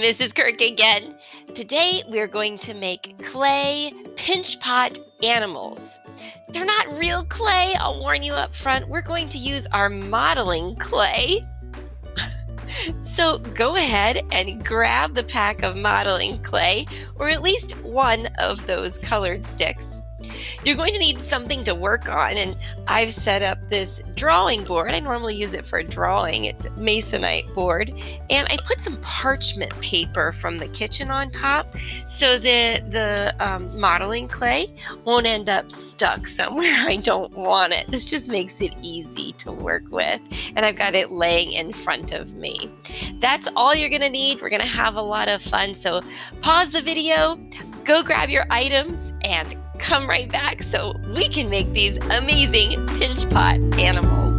Mrs. Kirk again. Today we're going to make clay pinch pot animals. They're not real clay, I'll warn you up front. We're going to use our modeling clay. So go ahead and grab the pack of modeling clay, or at least one of those colored sticks. You're going to need something to work on, and I've set up this drawing board. I normally use it for drawing. It's a masonite board, and I put some parchment paper from the kitchen on top so that the modeling clay won't end up stuck somewhere I don't want it. This just makes it easy to work with, and I've got it laying in front of me. That's all you're going to need. We're going to have a lot of fun, so pause the video, go grab your items, and come right back so we can make these amazing pinch pot animals.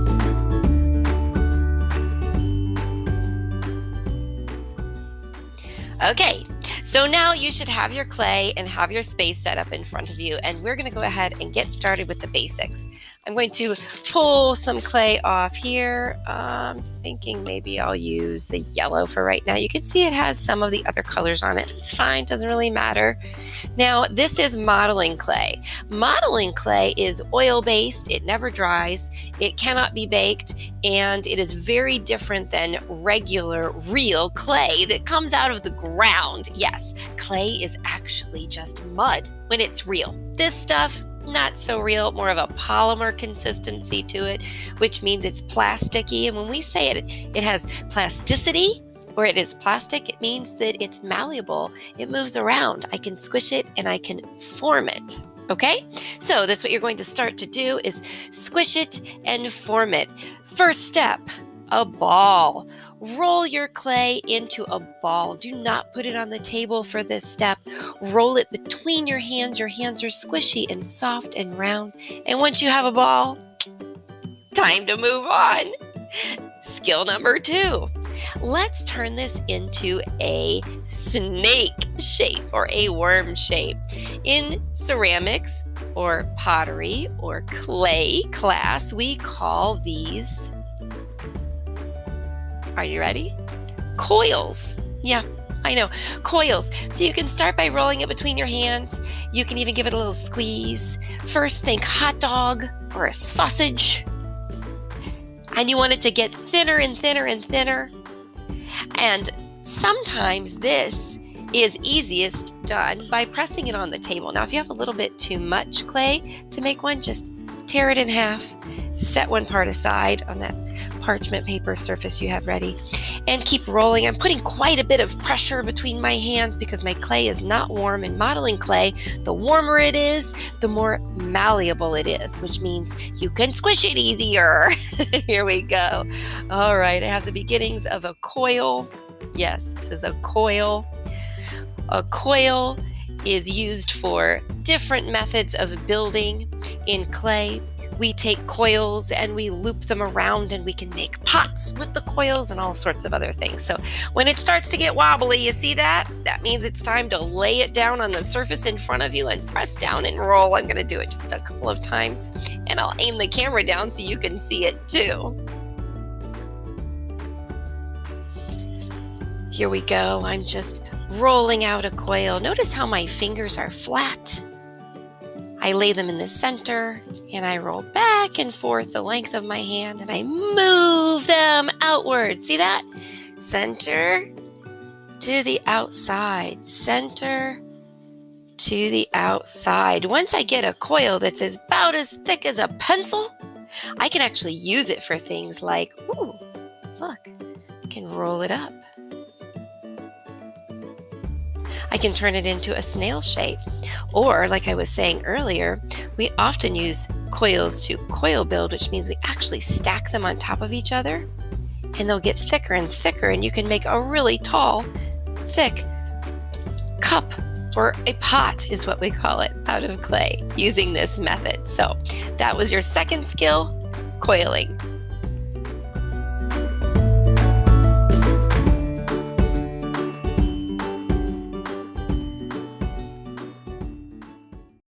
Okay, so now you should have your clay and have your space set up in front of you, and we're going to go ahead and get started with the basics. I'm going to pull some clay off here. I'm thinking maybe I'll use the yellow for right now. You can see it has some of the other colors on it. It's fine, doesn't really matter. Now, this is modeling clay. Modeling clay is oil-based, it never dries, it cannot be baked, and it is very different than regular, real clay that comes out of the ground. Yes, clay is actually just mud when it's real. This stuff, not so real, more of a polymer consistency to it, which means it's plasticky. And when we say it has plasticity, or it is plastic, it means that it's malleable. It moves around. I can squish it and I can form it. Okay, so that's what you're going to start to do, is squish it and form it. First step, a ball. Roll your clay into a ball. Do not put it on the table for this step. Roll it between your hands. Your hands are squishy and soft and round. And once you have a ball, time to move on. Skill number 2. Let's turn this into a snake shape or a worm shape. In ceramics or pottery or clay class, we call these, are you ready? Coils. Yeah, I know, coils. So you can start by rolling it between your hands. You can even give it a little squeeze. First, think hot dog or a sausage. And you want it to get thinner and thinner and thinner. And sometimes this is easiest done by pressing it on the table. Now, if you have a little bit too much clay to make one, just tear it in half, set one part aside on that parchment paper surface you have ready, and keep rolling. I'm putting quite a bit of pressure between my hands because my clay is not warm. In modeling clay, the warmer it is, the more malleable it is, which means you can squish it easier. Here we go. All right, I have the beginnings of a coil. Yes, this is a coil. A coil is used for different methods of building in clay. We take coils and we loop them around, and we can make pots with the coils and all sorts of other things. So when it starts to get wobbly, you see that? That means it's time to lay it down on the surface in front of you and press down and roll. I'm going to do it just a couple of times, and I'll aim the camera down so you can see it too. Here we go. I'm just rolling out a coil. Notice how my fingers are flat. I lay them in the center, and I roll back and forth the length of my hand, and I move them outward. See that? Center to the outside, center to the outside. Once I get a coil that's about as thick as a pencil, I can actually use it for things like, ooh, look, I can roll it up. I can turn it into a snail shape. Or, like I was saying earlier, we often use coils to coil build, which means we actually stack them on top of each other, and they'll get thicker and thicker, and you can make a really tall, thick cup, or a pot is what we call it, out of clay using this method. So that was your second skill, coiling.